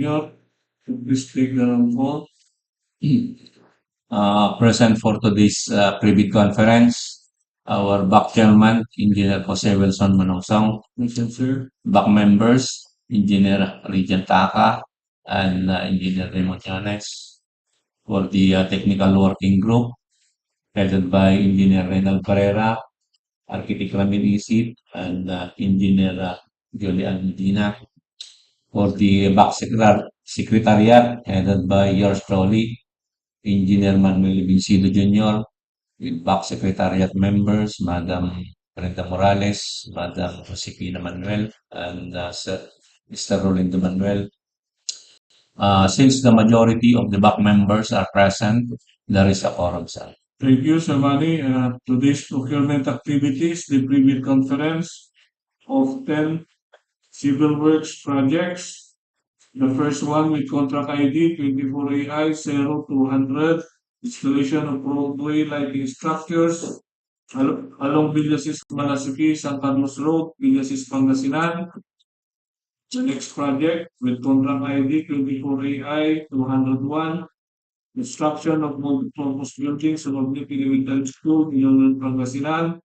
Mayor, please take the roll. Present for today's pre-bid conference, our back chairman, Engineer Jose Wilson Manongsong, Present, sir. back members, Engineer Regent Taka, and Engineer Raymond Llanes. For the technical working group, headed by Engineer Reynald Pereira, Architect Ramin Isip, and Engineer Julian Medina. For the back secretariat, headed by yours truly, Engineer Manuel Vincido Jr., with back secretariat members, Madam Brenda Morales, Madam Josefina Manuel, and Mr. Rolando Manuel. Since the majority of the back members are present, there is a quorum, sir. Thank you, Sir Manny. Today's procurement activities, the pre-bid conference of 10 civil works projects. The first one with contract ID 24AI-0200, installation of roadway lighting structures along Villasis-Malasiqui-Sn Road, Villasis, Pangasinan. The next project with contract ID 24AI-201, construction of multi-purpose buildings Sumabnit Elementary School, Pangasinan.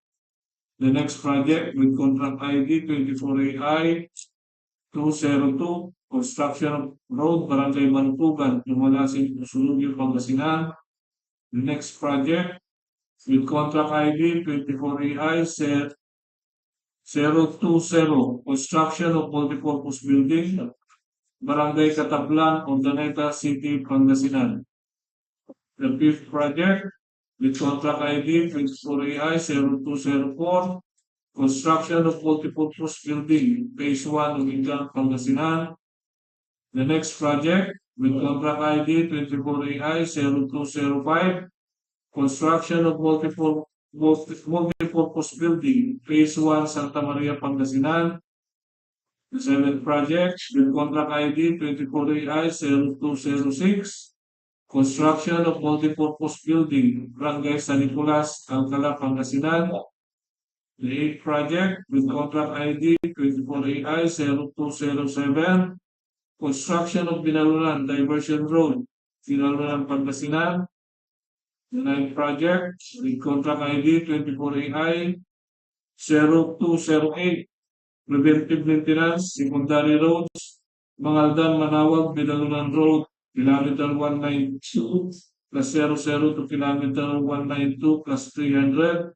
The next project with contract ID 24AI-202, construction of road Barangay Bantugan, Malasin, Pozorrubio, Pangasinan. The next project with contract ID 24AI-020, construction of multipurpose building, Barangay CATABLAN, URDANETA, City, Pangasinan. The fifth project with contract ID 24AI-0204, construction of multipurpose building, Phase 1, Umingan, Pangasinan. The next project with contract ID 24AI-0205, construction of multipurpose building, Phase 1, Santa Maria, Pangasinan. The seventh project with contract ID 24AI-0206, construction of multipurpose building, Barangay Nicolas, Alcala, Pangasinan. The eighth project with contract ID 24AI-0207, construction of Binalonan, Diversion Road, Binalonan, Pangasinan. The ninth project with contract ID 24AI-0208, Preventive Maintenance, Secondary Roads, Mangaldan-Manaoag-Binalonan Road, kilometer 192 plus 00 to kilometer 192 plus 300,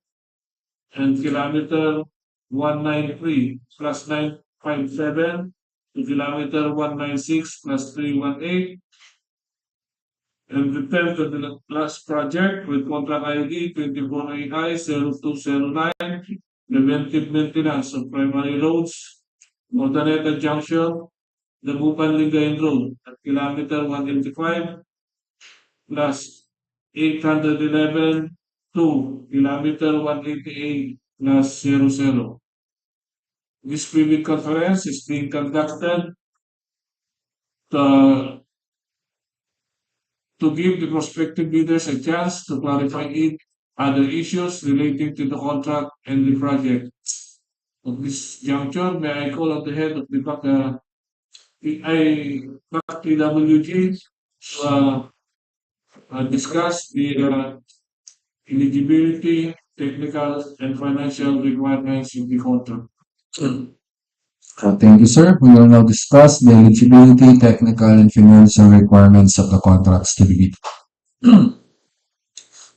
and kilometer 193 plus 957 to kilometer 196 plus 318. And the 10th and the last project with contract ID 24AI-0209, preventive maintenance of primary roads, URDANETA Junction, the Bupan-Ligayan Road at kilometer 185 plus 811 to kilometer 188 plus 00. This pre-bid conference is being conducted to give the prospective bidders a chance to clarify other issues relating to the contract and the project. At this juncture, may I call on the head of the DPWH to discuss the eligibility, technical, and financial requirements of the contract. Thank you, sir. We will now discuss the eligibility, technical, and financial requirements of the contracts to be bid.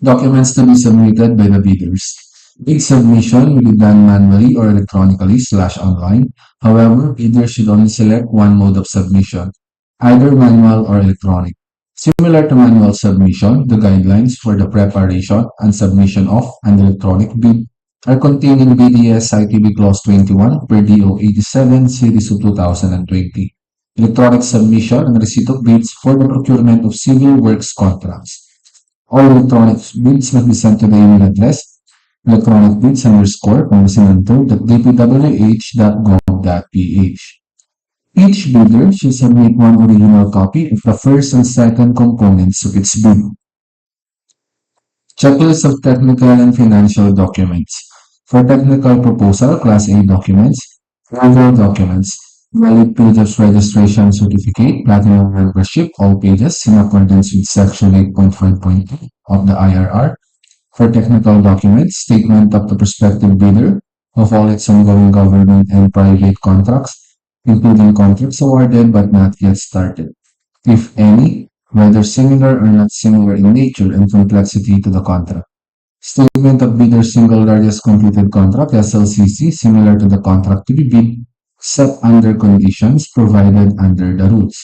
Documents to be submitted by the bidders. Bid submission will be done manually or electronically /online. However, bidders should only select one mode of submission, either manual or electronic. Similar to manual submission, the guidelines for the preparation and submission of an electronic bid are contained in BDS ITB Clause 21 per DEO 87 Series of 2020. Electronic submission and receipt of bids for the procurement of civil works contracts. All electronic bids must be sent to the email address electronicbids_pangasinan2.dpwh.gov.ph. Each bidder should submit one original copy of the first and second components of its bid. Checklist of technical and financial documents. For technical proposal, Class A documents, legal documents. valid pages registration certificate, platinum membership, all pages in accordance with Section 8.5.2 of the IRR. For technical documents, statement of the prospective bidder of all its ongoing government and private contracts, including contracts awarded but not yet started, if any, whether similar or not similar in nature and complexity to the contract. Statement of bidder's single largest completed contract, SLCC, similar to the contract to be bid, set under conditions provided under the rules.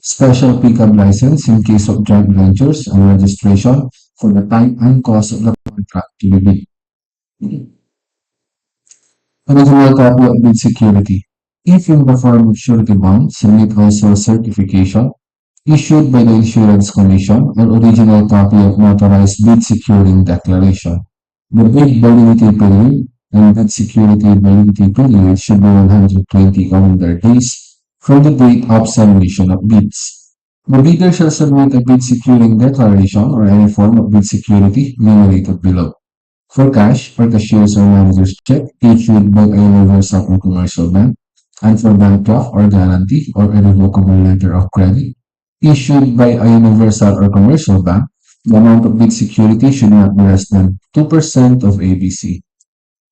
Special pickup license in case of joint ventures and registration for the time and cost of the contract to be bid. Original copy of bid security. If in the form of surety bond, submit also certification issued by the Insurance Commission or original copy of notarized bid securing declaration. The bid validity period and bid security validity period should be 120 calendar days from the date of submission of bids. The bidder shall submit a bid securing declaration or any form of bid security enumerated below. For cash, for cashier's or manager's check issued by a universal or commercial bank, and for bank draft or guarantee or irrevocable letter of credit issued by a universal or commercial bank, the amount of bid security should not be less than 2% of ABC.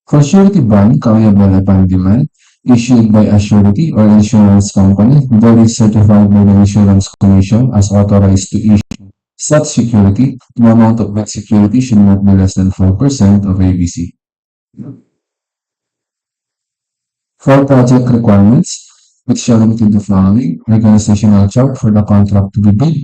For surety bond carryable upon demand, issued by a surety or insurance company duly certified by the Insurance Commission as authorized to issue such security, the amount of bid security should not be less than 4% of ABC. For project requirements, which shall include the following: organizational chart for the contract to be bid,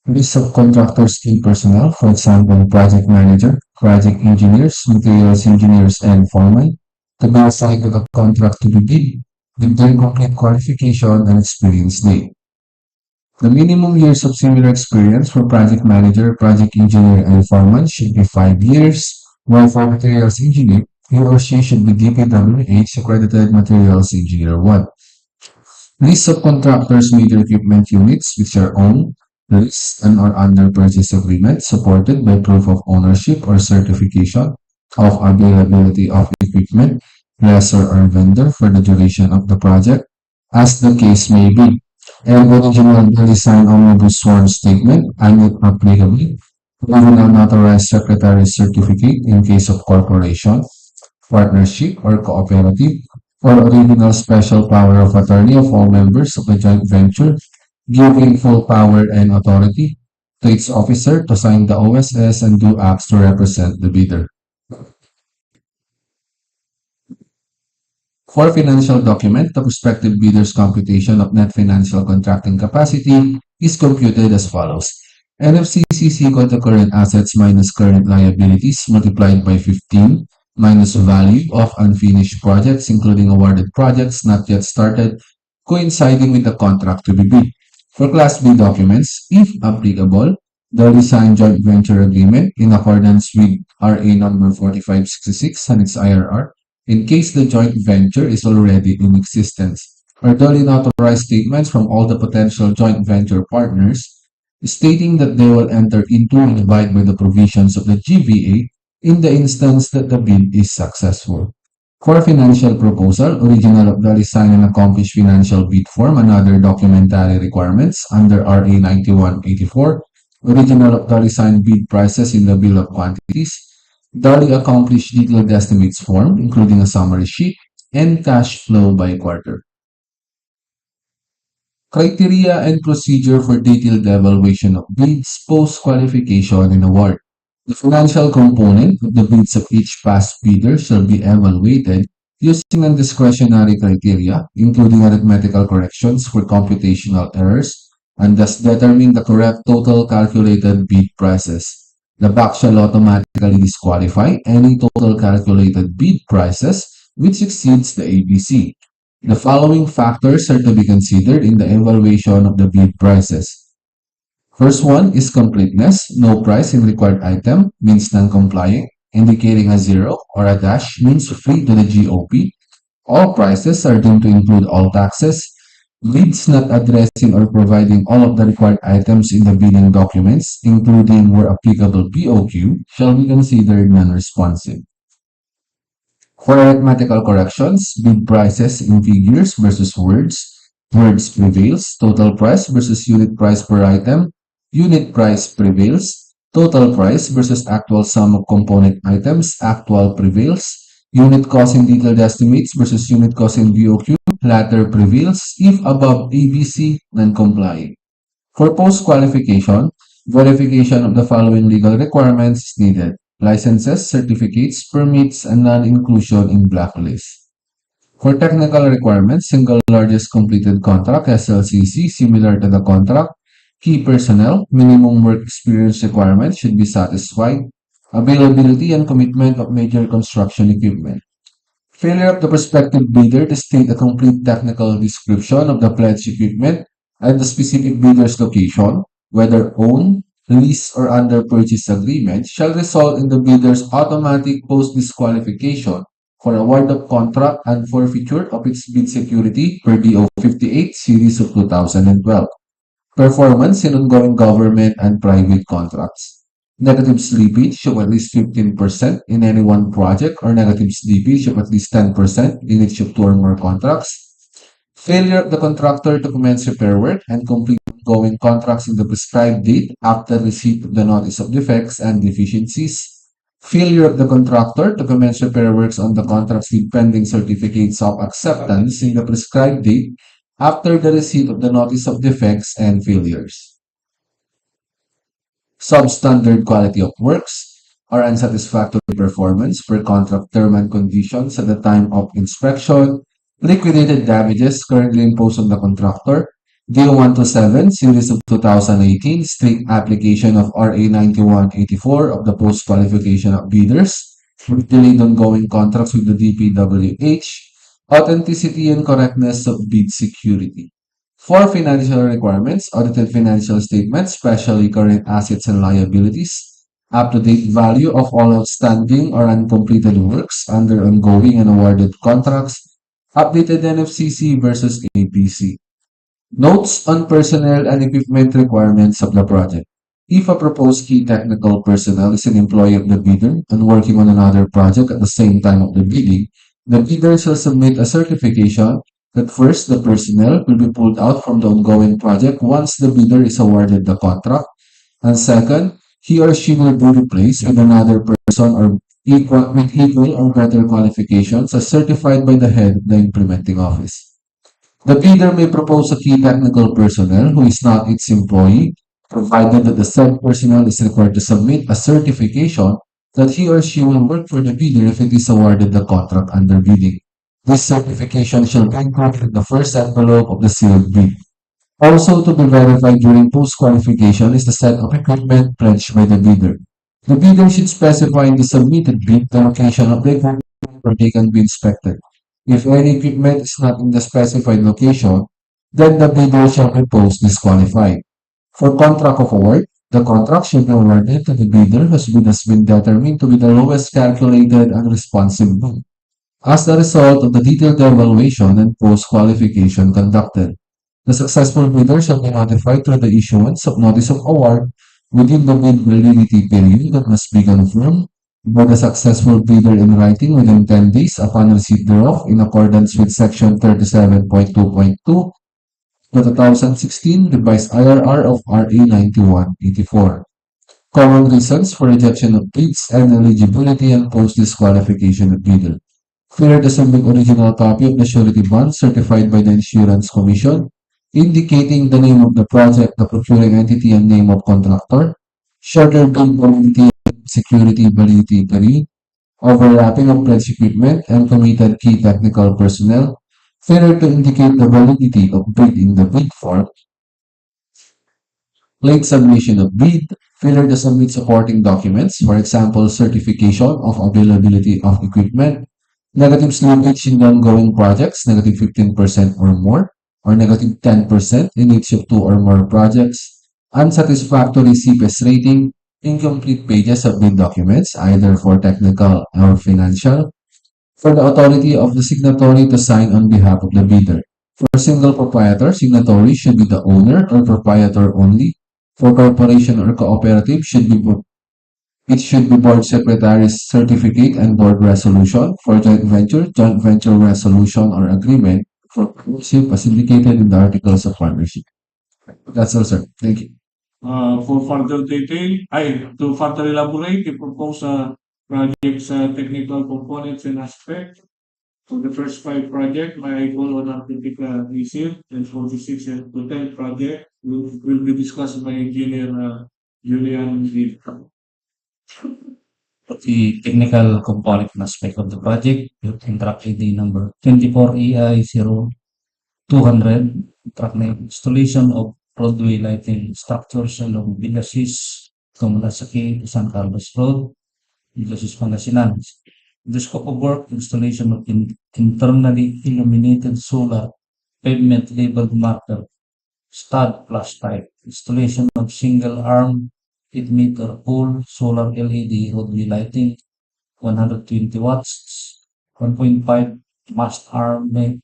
list of contractors and personnel, for example, project manager, project engineers, materials engineers, and foreman, to be assigned to the contract to be bid, with their complete qualification and experience date. The minimum years of similar experience for project manager, project engineer, and foreman should be 5 years, while for materials engineer, he or she should be DPWH accredited materials engineer 1. List of contractors' major equipment units which are owned, leased, and or under purchase agreement supported by proof of ownership or certification of availability of equipment, lessor or vendor for the duration of the project, as the case may be, and original duly signed omnibus sworn statement, and if applicable, original notarized secretary's certificate in case of corporation, partnership, or cooperative, or original special power of attorney of all members of the joint venture, giving full power and authority to its officer to sign the OSS and do acts to represent the bidder. For financial document, the prospective bidder's computation of net financial contracting capacity is computed as follows. NFCC equal to current assets minus current liabilities multiplied by 15 minus value of unfinished projects, including awarded projects not yet started, coinciding with the contract to be bid. For Class B documents, if applicable, the signed joint venture agreement in accordance with RA number 4566 and its IRR, in case the joint venture is already in existence, or duly notarized statements from all the potential joint venture partners stating that they will enter into and abide by the provisions of the GVA in the instance that the bid is successful. For financial proposal, original of the signed and accomplished financial bid form and other documentary requirements under RA 9184, original of the signed bid prices in the bill of quantities, duly accomplished detailed estimates form, including a summary sheet, and cash flow by quarter. Criteria and procedure for detailed evaluation of bids, post-qualification, and award. The financial component of the bids of each past bidder shall be evaluated using non-discretionary criteria, including arithmetical corrections for computational errors, and thus determine the correct total calculated bid prices. The BAC shall automatically disqualify any total calculated bid prices which exceeds the ABC. The following factors are to be considered in the evaluation of the bid prices. First one is completeness. No price in required item means non-compliant, indicating a 0 or a dash means free to the GOP. All prices are deemed to include all taxes. Bids not addressing or providing all of the required items in the bidding documents, including where applicable BOQ, shall be considered non-responsive. For arithmetical corrections, bid prices in figures versus words Words prevails, total price versus unit price per item. Unit price prevails, total price versus actual sum of component items. Actual prevails. Unit cost in detailed estimates versus unit cost in BOQ. Latter prevails if above ABC non-complying. For post-qualification, verification of the following legal requirements is needed: licenses, certificates, permits, and non-inclusion in blacklist. For technical requirements, single largest completed contract, SLCC, similar to the contract. Key personnel, minimum work experience requirements should be satisfied. Availability and commitment of major construction equipment. Failure of the prospective bidder to state a complete technical description of the pledged equipment and the specific bidder's location, whether owned, leased, or under purchase agreement, shall result in the bidder's automatic post-disqualification for award of contract and forfeiture of its bid security per DO 58 series of 2012. Performance in ongoing government and private contracts. Negative slippage of at least 15% in any one project or negative slippage of at least 10% in each of two or more contracts. Failure of the contractor to commence repair work and complete ongoing contracts in the prescribed date after receipt of the notice of defects and deficiencies. Failure of the contractor to commence repair works on the contracts with pending certificates of acceptance in the prescribed date after the receipt of the notice of defects and failures. Substandard quality of works or unsatisfactory performance per contract term and conditions at the time of inspection. Liquidated damages currently imposed on the contractor. DO 127 series of 2018 strict application of RA 9184 of the post-qualification of bidders with delayed ongoing contracts with the DPWH. Authenticity and correctness of bid security. For financial requirements, audited financial statements, especially current assets and liabilities, up-to-date value of all outstanding or uncompleted works under ongoing and awarded contracts, updated NFCC versus APC. Notes on personnel and equipment requirements of the project. If a proposed key technical personnel is an employee of the bidder and working on another project at the same time of the bidding, the bidder shall submit a certification that first, the personnel will be pulled out from the ongoing project once the bidder is awarded the contract, and second, he or she will be replaced with another person or with equal or better qualifications as certified by the head of the implementing office. The bidder may propose a key technical personnel who is not its employee, provided that the said personnel is required to submit a certification that he or she will work for the bidder if it is awarded the contract under bidding. This certification shall be included in the first envelope of the sealed bid. Also to be verified during post-qualification is the set of equipment pledged by the bidder. The bidder should specify in the submitted bid the location of the equipment where they can be inspected. If any equipment is not in the specified location, then the bidder shall be post-disqualified. For contract of award, the contract should be awarded to the bidder whose bid has been determined to be the lowest calculated and responsive bid, as the result of the detailed evaluation and post-qualification conducted. The successful bidder shall be notified through the issuance of notice of award within the bid validity period that must be confirmed by the successful bidder in writing within 10 days upon receipt thereof in accordance with Section 37.2.2 the 2016 revised IRR of RA 9184. Common reasons for rejection of bids and eligibility and post-disqualification of bidder. Failure to submit original copy of the surety bond certified by the Insurance Commission, indicating the name of the project, the procuring entity, and name of contractor. Shorter bid validity and security validity period. Overlapping of pledged equipment and committed key technical personnel. Failure to indicate the validity of bid in the bid form. Late submission of bid. Failure to submit supporting documents, for example, certification of availability of equipment. Negative slippage in the ongoing projects, negative 15% or more, or negative 10% in each of two or more projects. Unsatisfactory CPS rating, incomplete pages of bid documents, either for technical or financial. For the authority of the signatory to sign on behalf of the bidder. For single proprietor, signatory should be the owner or proprietor only. For corporation or cooperative, it should be board secretary's certificate and board resolution. For joint venture resolution or agreement. for partnership as indicated in the articles of partnership. That's all, sir. Thank you. For further detail, to further elaborate, the proposed project's technical components and aspects. For the first 5 projects, may I call on Architect Isil, and for the 6 and to 10 project will be discussed by Engineer Julian Lee. The technical component and aspect of the project, your contract ID number 24EI0200, contract name installation of roadway lighting structures along Villasis-Malasiqui to San Carlos Road, Villasis-Pangasinan. The scope of work, installation of internally illuminated solar pavement labeled marker, stud plus type, installation of single arm 8-meter pole solar LED roadway lighting, 120 watts, 1.5 mast arm length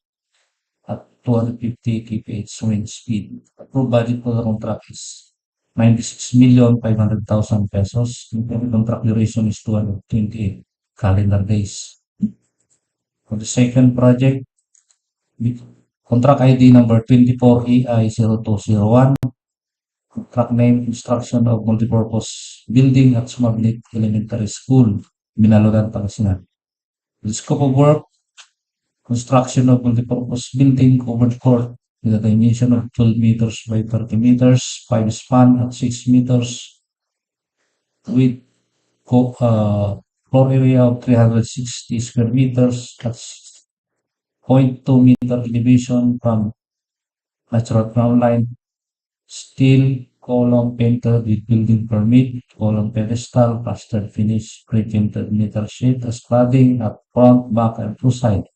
at 250 kph wind speed. Approved budget for the contract is 96,500,000 pesos. The contract duration is 228 calendar days. For the second project, contract ID number 24EI0201, contract name instruction of multipurpose building at Sumabnit Elementary School, Binalonan, Pangasinan. The scope of work, construction of multipurpose building covered court with a dimension of 12 meters by 30 meters, 5 span at 6 meters, with floor area of 360 square meters at 0.2 meter elevation from natural ground line, steel column painted with building permit, column pedestal, plastered finish, pre-painted metal sheet as cladding at front, back, and two side,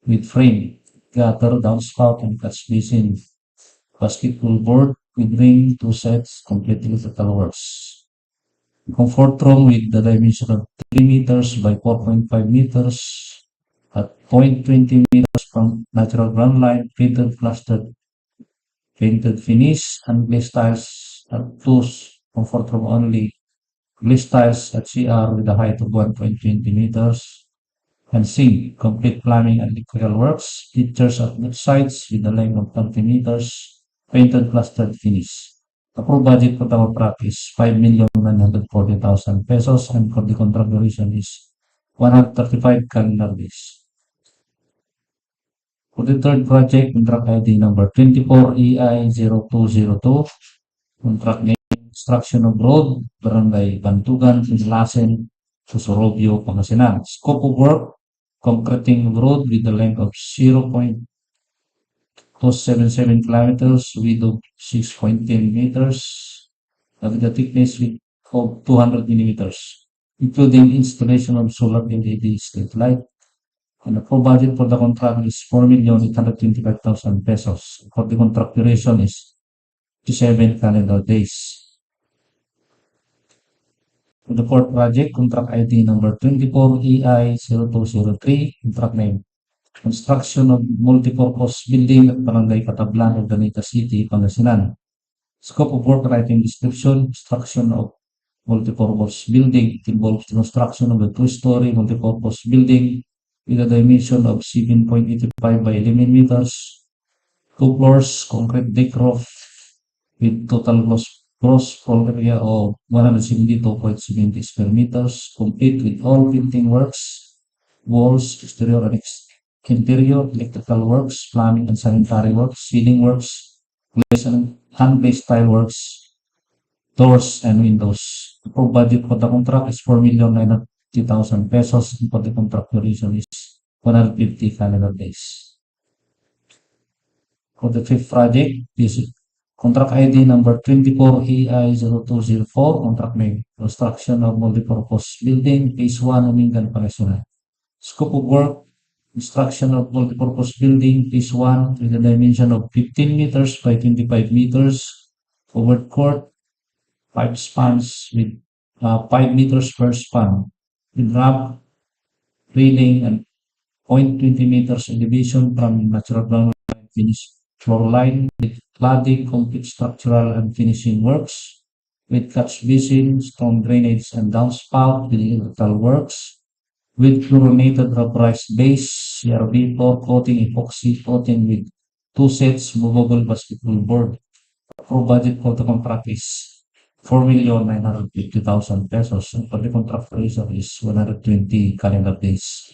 with frame, gutter, downspout, and catch basin, basketball board with ring, 2 sets, complete electrical works. Comfort room with the dimension of 3 meters by 4.5 meters at 0.20 meters from natural ground line, painted, plastered, painted finish, and glazed tiles at 2 comfort room only. Glazed tiles at CR with a height of 1.20 meters. And sink, complete plumbing and electrical works. Pictures at both sides with a length of 30 meters. Painted, plastered finish. Approved budget for the contract is 5,940,000 pesos, and for the contract duration is 135 calendar days. For the third project, contract ID number 24EI0202, contract name construction of road, Barangay Bantugan, Malasin, Pozorrubio, Pangasinan. Scope of work, concreting of road with a length of 0.277 kilometers, width of 6.10 meters, with a thickness of 200 millimeters, including installation of solar LED street light. And the full budget for the contract is 4,825,000 pesos. For the contract duration is 57 calendar days. For the fourth project, contract ID number 24EI0203, contract name construction of multipurpose building at Barangay CATABLAN, URDANETA City, Pangasinan. Scope of work, writing description, construction of multipurpose building. It involves the construction of a 2-story multipurpose building with a dimension of 7.85 by 11 meters, 2 floors, concrete deck roof with total gross floor area of 172.70 square meters, complete with all painting works, walls, exterior and interior, electrical works, plumbing and sanitary works, ceiling works, glaze and hand-glazed tile works, doors and windows. The full budget for the contract is 4,950,000 pesos, and for the contract duration is 150 calendar days. For the fifth project, this is contract ID number 24EI0204, contract name construction of multipurpose building, phase 1, Umingan, Pangasinan. Scope of work, construction of multipurpose building, phase 1 with a dimension of 15 meters by 25 meters, covered court, 5 spans with 5 meters per span, with ramp, railing, and 0.20 meters elevation from natural ground line, finished floor line with cladding, complete structural and finishing works, with catch basin, storm drainage and downspout with electrical works, with chlorinated rubberized base, CRB4 coating epoxy coating with 2 sets movable basketball board. Approved budget for the contract is 4,950,000 pesos. And for the contract duration is 120 calendar days.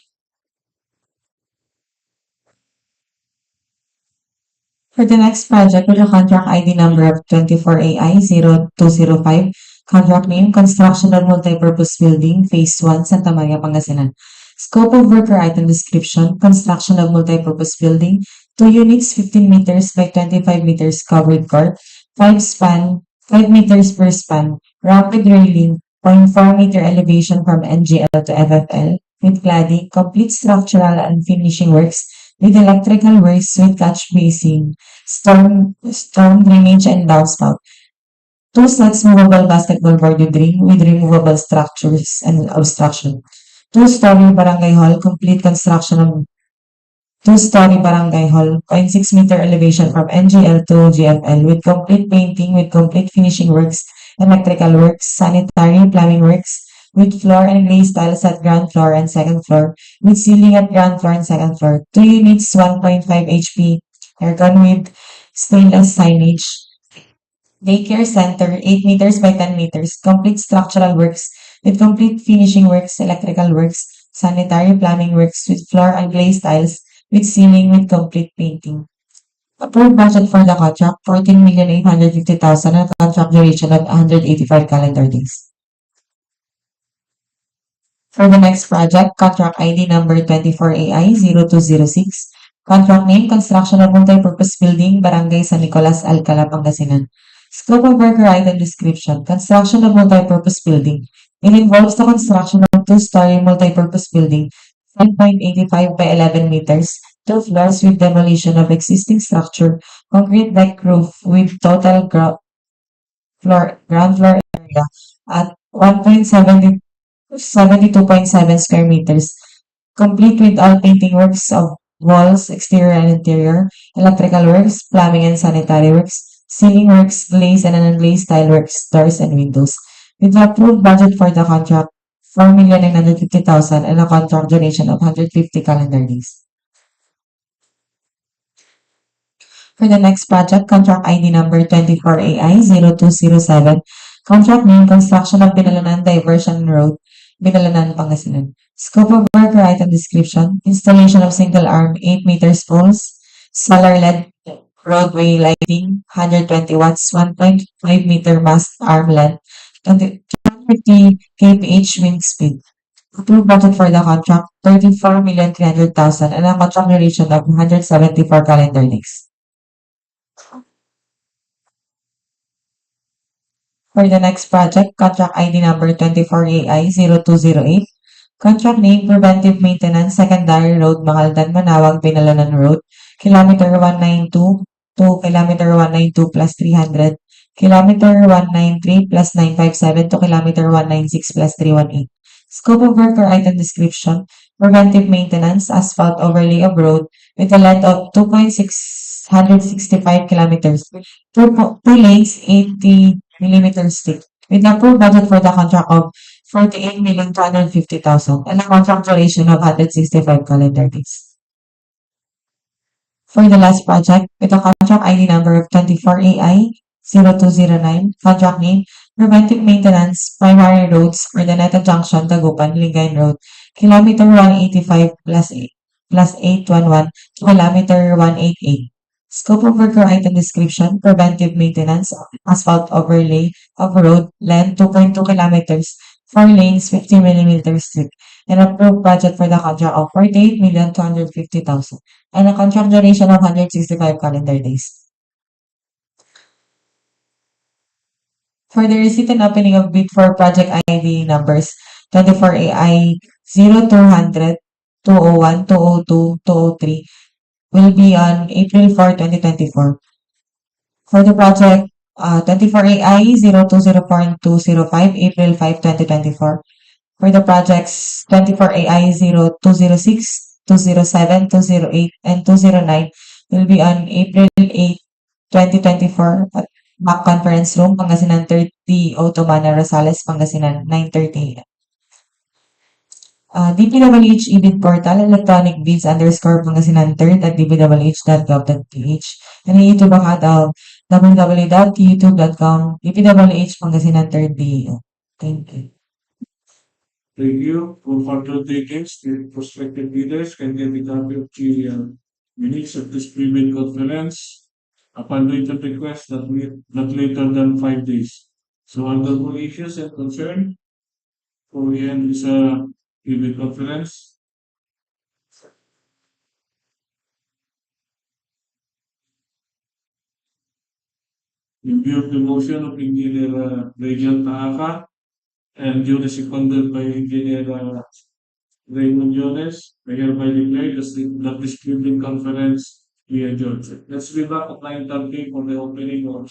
For the next project, with a contract ID number of 24AI0205, contract name, Construction of Multipurpose Building, Phase 1, Santa Maria, Pangasinan. Scope of work or item description, construction of multipurpose building, 2 units, 15 meters by 25 meters covered court, 5 meters per span, rapid railing, 0.4 meter elevation from NGL to FFL, with cladding, complete structural and finishing works, with electrical works with catch basin, storm drainage and downspout. 2 sets movable basketball board with removable structures and obstruction. 2-story barangay hall, complete construction of 2-story barangay hall, 0.6 meter elevation from NGL to GFL with complete painting, with complete finishing works, electrical works, sanitary, plumbing works, with floor and glaze tiles at ground floor and second floor, with ceiling at ground floor and second floor. 2 units, 1.5 HP, aircon with stainless signage. Daycare center, 8 meters by 10 meters, complete structural works, with complete finishing works, electrical works, sanitary plumbing works with floor and glaze tiles, with ceiling with complete painting. Approved budget for the contract, 14,850,000 and contract duration of 185 calendar days. For the next project, contract ID number 24AI0206, contract name, Construction of Multipurpose Building, Barangay San Nicolas, Alcala, Pangasinan. Scope of work or item description, construction of multipurpose building. It involves the construction of 2-story multipurpose building, 10.85 by 11 meters, 2 floors with demolition of existing structure, concrete deck roof with total ground floor area at 72.7 square meters, complete with all painting works of walls, exterior and interior, electrical works, plumbing and sanitary works, ceiling works, glaze and unglazed tile works, doors and windows. With the approved budget for the contract, 4,950,000 and a contract duration of 150 calendar days. For the next project, contract ID number 24AI0207, contract name, Construction of Binalonan Diversion Road, Binalonan, Pangasinan. Scope of work or item description, installation of single-arm 8 meters poles, solar LED roadway lighting, 120 watts, 1.5 meter mast arm length, 230 kph wind speed. Approved budget for the contract, 34,300,000 and a contract duration of 174 calendar days. For the next project, contract ID number 24AI0208, contract name, Preventive Maintenance, Secondary Road, Mangaldan-Manaoag-Binalonan Road, kilometer 192 to kilometer 192 plus 300, kilometer 193 plus 957 to kilometer 196 plus 318. Scope of work or item description, preventive maintenance, asphalt overlay of road with a length of 2.665 kilometers, 2 lanes, 80 millimeters thick, with an approved budget for the contract of 48,250,000 and a contract duration of 165 calendar days. For the last project, with a contract ID number of 24AI0209, contract name, Preventive Maintenance, Primary Roads, Urdaneta Junction, Dagupan, Lingayen Road, kilometer 185 plus 811 to kilometer 188. Scope of work or item description, preventive maintenance, asphalt overlay of road, length 2.2 kilometers, 4 lanes, 50 millimeters thick, and approved budget for the contract of 48,250,000 and a contract duration of 165 calendar days. For the receipt and opening of bid for project ID numbers 24AI0200, 201, 202, 203 will be on April 4, 2024. For the project 24AI0204 and 205, April 5, 2024. For the projects 24AI0206, 207, 208, and 209 will be on April 8, 2024 at Back Conference Room, Pangasinan 30, DEO, Rosales, Pangasinan, 9:30 a.m. DPWH e-bid portal, electronic bids _Pangasinan 3rd at dpwh.gov.ph. And a YouTube account of www.youtube.com DPWH Pangasinan 3rd DEO. Thank you. Thank you. For further details, the prospective bidders can get a copy of the minutes of this pre-bid conference upon written request not later than 5 days. So under all issues and concern, before we end this pre-bid conference, in view of the motion of Engineer Regian Taaka and duly seconded by Engineer Raymond Jones, I hereby declare that this pre-bid conference be adjourned. Let's be back at 9:30 for the opening of